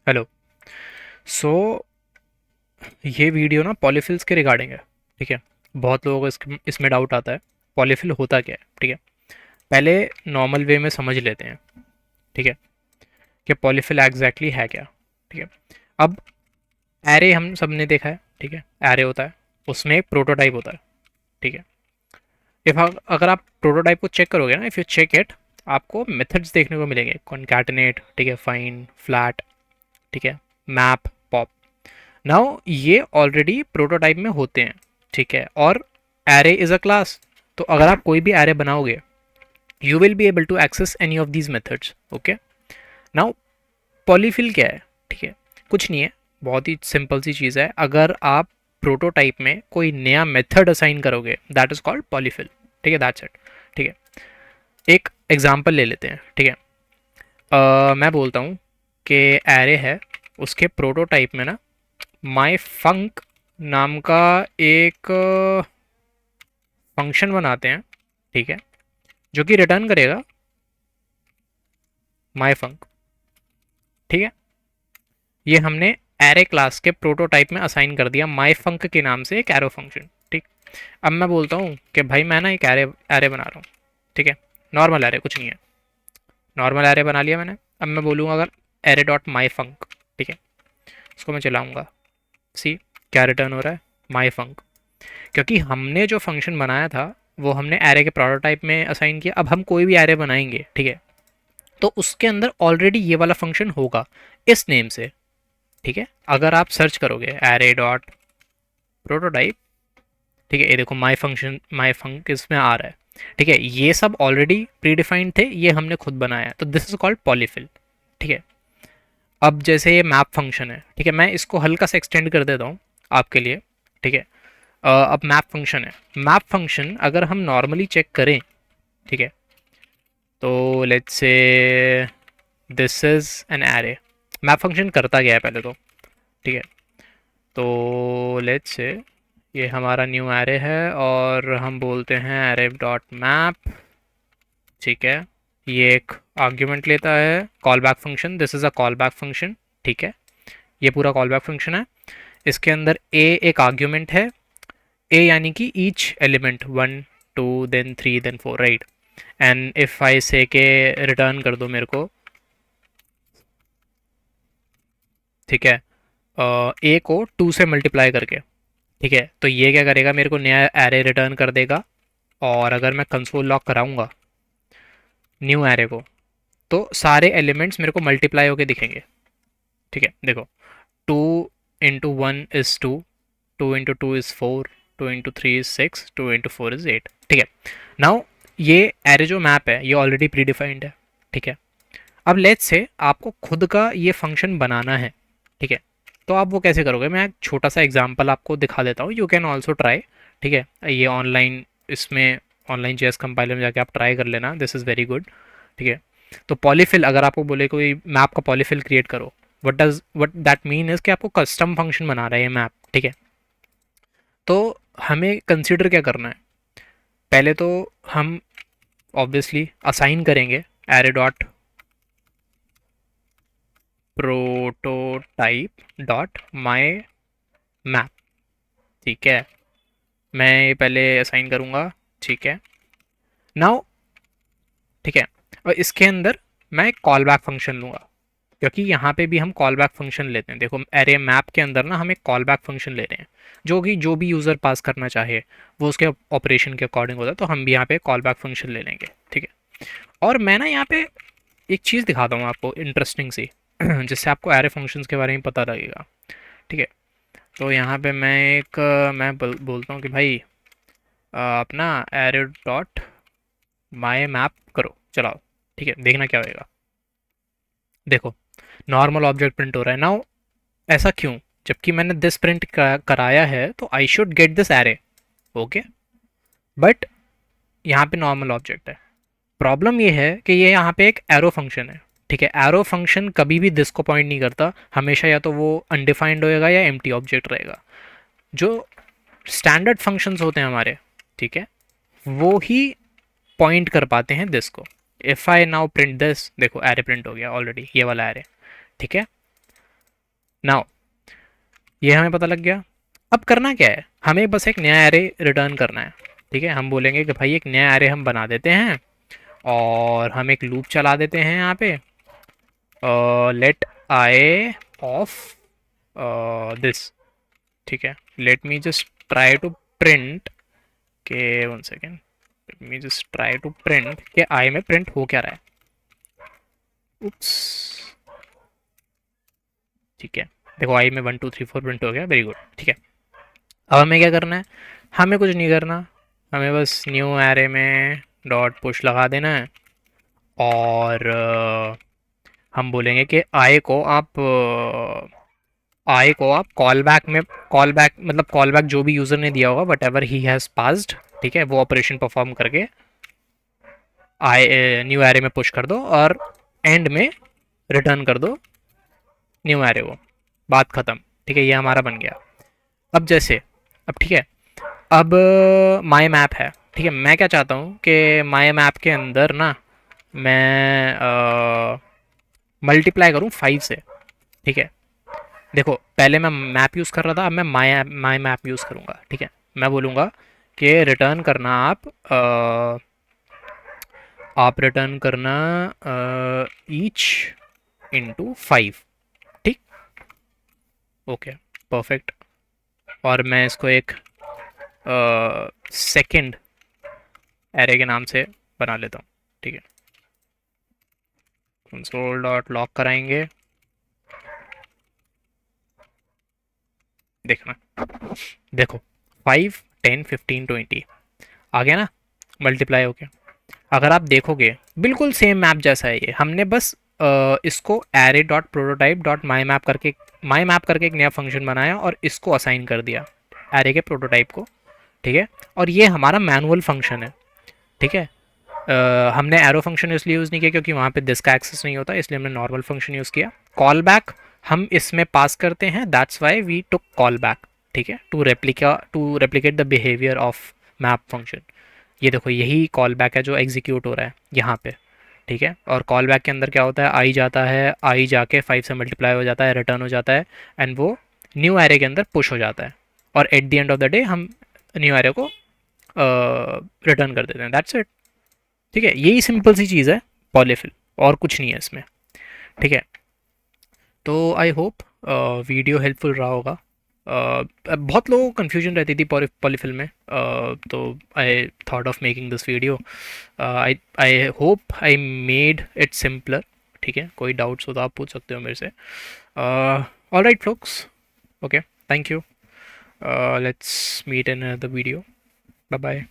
Hello. सो ये video ना पॉलीफिल्स के रिगार्डिंग है। ठीक है। बहुत लोगों को इसमें डाउट आता है, पॉलीफिल होता क्या है। ठीक है, पहले नॉर्मल वे में समझ लेते हैं। ठीक है, कि पॉलीफिल एग्जैक्टली है क्या। ठीक है। अब एरे हम सब ने देखा है। ठीक है, एरे होता है, उसमें एक प्रोटोटाइप होता है। ठीक है। इफ अगर आप प्रोटोटाइप को चेक करोगे ना, इफ़ यू चेक इट, आपको मेथड्स देखने को मिलेंगे। कॉन्कैटिनेट, ठीक है, फाइंड, फ्लैट, ठीक है, मैप, पॉप। नाउ ये ऑलरेडी प्रोटोटाइप में होते हैं। ठीक है, और एरे इज अ क्लास। तो अगर आप कोई भी एरे बनाओगे, you will be able to access any of these methods. Okay. Now polyfill क्या है? ठीक है, कुछ नहीं है, बहुत ही सिंपल सी चीज़ है। अगर आप प्रोटोटाइप में कोई नया मेथड असाइन करोगे, दैट इज कॉल्ड पॉलीफिल। ठीक है, दैट्स इट। ठीक है, एक एग्जांपल ले लेते हैं। ठीक है, मैं बोलता हूँ कि एरे है, उसके प्रोटोटाइप में ना माई फंक नाम का एक फंक्शन बनाते हैं। ठीक है, जो कि रिटर्न करेगा माई फंक। ठीक है, ये हमने एरे क्लास के प्रोटोटाइप में असाइन कर दिया माई फंक के नाम से एक एरो फंक्शन। ठीक। अब मैं बोलता हूँ कि भाई मैं ना एक एरे एरे बना रहा हूँ। ठीक है, नॉर्मल एरे, कुछ नहीं है, नॉर्मल एरे बना लिया मैंने। अब मैं बोलूँगा अगर एरे डॉट माई फंक, ठीक है, इसको मैं चलाऊँगा, सी क्या रिटर्न हो रहा है, माई फंक। क्योंकि हमने जो फंक्शन बनाया था वो हमने एरे के प्रोटोटाइप में असाइन किया। अब हम कोई भी एरे बनाएंगे, ठीक है, तो उसके अंदर ऑलरेडी ये वाला फंक्शन होगा इस नेम से। ठीक है, अगर आप सर्च करोगे एरे डॉट प्रोटोटाइप, ठीक है, ये देखो माई फंक्शन, माई फंक इसमें आ रहा है। ठीक है, ये सब ऑलरेडी प्री डिफाइंड थे, ये हमने खुद बनाया है, तो दिस इज कॉल्ड पॉलीफिल। ठीक है। अब जैसे ये मैप फंक्शन है, ठीक है, मैं इसको हल्का सा एक्सटेंड कर देता हूँ आपके लिए। ठीक है, अब मैप फंक्शन है। मैप फंक्शन अगर हम नॉर्मली चेक करें, ठीक है, तो let's say this is an array. Map function करता गया है पहले तो। ठीक है, तो लेट्स से ये हमारा न्यू एरे है और हम बोलते हैं एरे डॉट मैप। ठीक है, ये एक आर्ग्यूमेंट लेता है, call back function, this is a call back function. ठीक है, ये पूरा कॉल बैक फंक्शन है। इसके अंदर ए एक आर्ग्यूमेंट है, ए यानी कि each element, 1 2 then 3 then 4, right. And if I say के रिटर्न कर दो मेरे को, ठीक है, ए को 2 से मल्टीप्लाई करके, ठीक है, तो ये क्या करेगा, मेरे को नया एरे रिटर्न कर देगा। और अगर मैं कंसोल लॉक कराऊंगा न्यू एरे को, तो सारे एलिमेंट्स मेरे को मल्टीप्लाई होके दिखेंगे। ठीक है, देखो, 2 into 1 is 2, 2 into 2 is 4, 2 into 3 is 6, 2 into 4 is 8। ठीक है, नाउ ये एरे जो मैप है ये ऑलरेडी प्री डिफाइंड है। ठीक है, अब लेट्स से आपको खुद का ये फंक्शन बनाना है। ठीक है, तो आप वो कैसे करोगे, मैं एक छोटा सा एग्जांपल आपको दिखा देता हूँ, यू कैन ऑल्सो ट्राई। ठीक है, ये ऑनलाइन, इसमें ऑनलाइन जेएस कंपाइलर में जाके आप ट्राई कर लेना, दिस इज़ वेरी गुड। ठीक है, तो पॉलीफिल अगर आपको बोले कोई मैप का पॉलीफिल क्रिएट करो, वट दैट मीन इज़ कि आपको कस्टम फंक्शन बना रहा है ये मैप। ठीक है, तो हमें कंसिडर क्या करना है, पहले तो हम ऑब्वियसली असाइन करेंगे एरे डॉट प्रोटोटाइप डॉट माई मैप। ठीक है, मैं ये पहले असाइन करूँगा। ठीक है, नाउ, ठीक है, और इसके अंदर मैं एक कॉल बैक फंक्शन लूँगा, क्योंकि यहाँ पे भी हम कॉल बैक फंक्शन लेते हैं। देखो एरे मैप के अंदर ना हम एक कॉल बैक फंक्शन ले रहे हैं, जो भी यूज़र पास करना चाहे वो उसके ऑपरेशन के अकॉर्डिंग होता है, तो हम भी यहाँ पे कॉल बैक फंक्शन ले लेंगे। ठीक है, और मैं ना यहाँ पे एक चीज़ दिखाता हूँ आपको इंटरेस्टिंग सी जिससे आपको एरे फंक्शंस के बारे में पता लगेगा। ठीक है, तो यहाँ पे मैं एक बोलता हूँ कि भाई आप ना एरे डॉट माई मैप करो, चलाओ। ठीक है, देखना क्या होएगा। देखो, नॉर्मल ऑब्जेक्ट प्रिंट हो रहा है। नाउ ऐसा क्यों, जबकि मैंने दिस प्रिंट कराया है, तो I should get this array. Okay, but यहाँ पे नॉर्मल ऑब्जेक्ट है। प्रॉब्लम ये है कि ये यहाँ पे एक एरो फंक्शन है। ठीक है, एरो फंक्शन कभी भी दिस को पॉइंट नहीं करता, हमेशा या तो वो अनडिफाइंड होएगा या एम्प्टी ऑब्जेक्ट रहेगा। जो स्टैंडर्ड फंक्शंस होते हैं हमारे, ठीक है, वो ही पॉइंट कर पाते हैं दिस को। If I now print this, देखो एरे प्रिंट हो गया ऑलरेडी, ये वाला एरे। ठीक है, नाउ ये हमें पता लग गया। अब करना क्या है, हमें बस एक नया एरे रिटर्न करना है। ठीक है, हम बोलेंगे कि भाई एक नया एरे हम बना देते हैं और हम एक लूप चला देते हैं यहाँ पे, लेट आई ऑफ दिस। ठीक है, let me just try to print K, one second, let me just try to print K I में प्रिंट हो क्या रहा है। उप्स, ठीक है, देखो आई में 1 2 3 4 प्रिंट हो गया, वेरी गुड। ठीक है, अब हमें क्या करना है, हमें कुछ नहीं करना, हमें बस न्यू एरे में डॉट पुश लगा देना है और हम बोलेंगे कि आई को आप कॉल बैक में, कॉल बैक मतलब कॉल बैक जो भी यूज़र ने दिया होगा what ever he has passed, ठीक है, वो ऑपरेशन परफॉर्म करके आई न्यू एरे में पुश कर दो और एंड में रिटर्न कर दो न्यू एरे को, बात ख़त्म। ठीक है, ये हमारा बन गया। अब जैसे, अब ठीक है, अब माई मैप है। ठीक है, मैं क्या चाहता हूँ कि माई मैप के अंदर ना मैं मल्टीप्लाई करूँ 5 से। ठीक है, देखो पहले मैं मैप यूज़ कर रहा था, अब मैं माई मैप यूज़ करूँगा। ठीक है, मैं बोलूँगा कि रिटर्न करना आप रिटर्न करना ईच इंटू 5। ठीक, ओके, परफेक्ट। और मैं इसको एक सेकंड एरे के नाम से बना लेता हूँ। ठीक है, कंसोल डॉट लॉग कराएंगे, देखना, देखो 5 10 15 20 आ गया ना, मल्टीप्लाई हो गया। अगर आप देखोगे बिल्कुल सेम मैप जैसा है ये, हमने बस इसको एरे डॉट प्रोटोटाइप डॉट माई मैप करके एक नया फंक्शन बनाया और इसको असाइन कर दिया एरे के प्रोटोटाइप को। ठीक है, और ये हमारा मैनुअल फंक्शन है। ठीक है, हमने एरो फंक्शन इसलिए यूज़ नहीं किया क्योंकि वहाँ पे दिस का एक्सेस नहीं होता, इसलिए हमने नॉर्मल फंक्शन यूज़ किया। कॉल बैक हम इसमें पास करते हैं, that's why we took call back. ठीक है, to replicate the behaviour of map function. ये देखो यही कॉल बैक है जो एग्जीक्यूट हो रहा है यहाँ पे। ठीक है, और कॉल बैक के अंदर क्या होता है, आई जाता है, आई जाके 5 से मल्टीप्लाई हो जाता है, रिटर्न हो जाता है एंड वो न्यू एरे के अंदर पुश हो जाता है और at the end of the day हम न्यू एरे को रिटर्न कर देते हैं, दैट्स इट। ठीक है, यही सिंपल सी चीज़ है पॉलीफिल, और कुछ नहीं है इसमें। ठीक है, तो आई होप वीडियो हेल्पफुल रहा होगा। बहुत लोगों को कन्फ्यूजन रहती थी पॉलीफिल में, तो I thought of making this video. I I hope I made it simpler. ठीक है, कोई डाउट्स हो तो आप पूछ सकते हो मेरे से। All right folks, okay, thank you, let's meet in the video, bye bye.